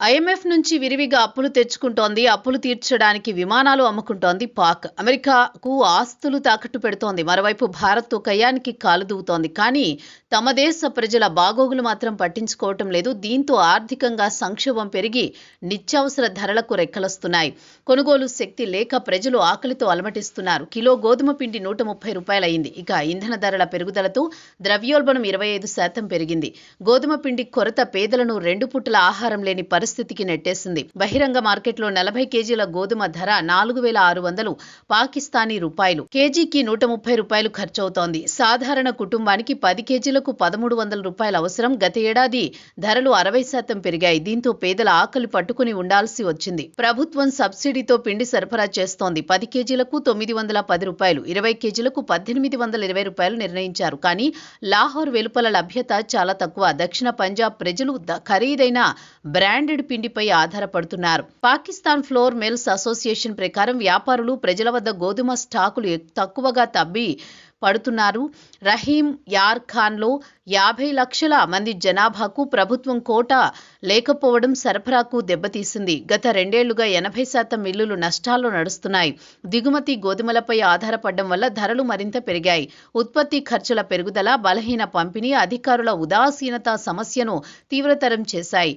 IMF నుంచి విరివిగా అప్పులు తెచ్చుకుంటోంది. అప్పులు తీర్చడానికి విమానాలు అమ్ముకుంటోంది పాక్. అమెరికాకు ఆస్తులు తాకట్టు పెడుతోంది. మరోవైపు భారత్ కయ్యానికి కాలు దూవుతోంది. కానీ తమ దేశ ప్రజల బాగోగులు మాత్రం పట్టించుకోవటం లేదు. దీంతో ఆర్థికంగా సంక్షోభం పెరిగి నిత్యావసర ధరలకు రెక్కలొస్తున్నాయి. కొనుగోలు శక్తి లేక ప్రజలు ఆకలితో అలమటిస్తున్నారు. కిలో గోధుమ పిండి 130 రూపాయలయింది. ఇక ఇంధన ధరల పెరుగుదలతో ద్రవ్యోల్బణం 25% పెరిగింది. గోధుమ పిండి కొరత పేదలను 2 పూటల ఆహారం లేని పరిస్థితికి నెట్టేసింది. బహిరంగ మార్కెట్లో 40 కేజీల గోధుమ ధర 4600 పాకిస్తానీ రూపాయలు. కేజీకి 130 రూపాయలు ఖర్చవుతోంది. సాధారణ కుటుంబానికి 10 కేజీలకు 1300 రూపాయలు అవసరం. గత ఏడాది ధరలు 60% పెరిగాయి. దీంతో పేదల ఆకలి పట్టుకుని ఉండాల్సి వచ్చింది. ప్రభుత్వం సబ్సిడీతో పిండి సరఫరా చేస్తోంది. 10 కేజీలకు 910 రూపాయలు, 20 కేజీలకు 1820 రూపాయలు నిర్ణయించారు. కానీ లాహోర్ వెలుపల లభ్యత చాలా తక్కువ. దక్షిణ పంజాబ్ ప్రజలు ఖరీదైన బ్రాండెడ్ పిండిపై ఆధారపడుతున్నారు. పాకిస్తాన్ ఫ్లోర్ మిల్స్ అసోసియేషన్ ప్రకారం వ్యాపారులు ప్రజల వద్ద గోధుమ స్టాకులు తక్కువగా తబ్బి పడుతున్నారు. రహీం యార్ ఖాన్లో 50 లక్షల మంది జనాభాకు ప్రభుత్వం కోటా లేకపోవడం సరఫరాకు దెబ్బతీసింది. గత 2 ఏళ్లుగా 80% మిల్లులు నష్టాల్లో నడుస్తున్నాయి. దిగుమతి గోధుమలపై ఆధారపడడం వల్ల ధరలు మరింత పెరిగాయి. ఉత్పత్తి ఖర్చుల పెరుగుదల, బలహీన పంపిణీ, అధికారుల ఉదాసీనత సమస్యను తీవ్రతరం చేశాయి.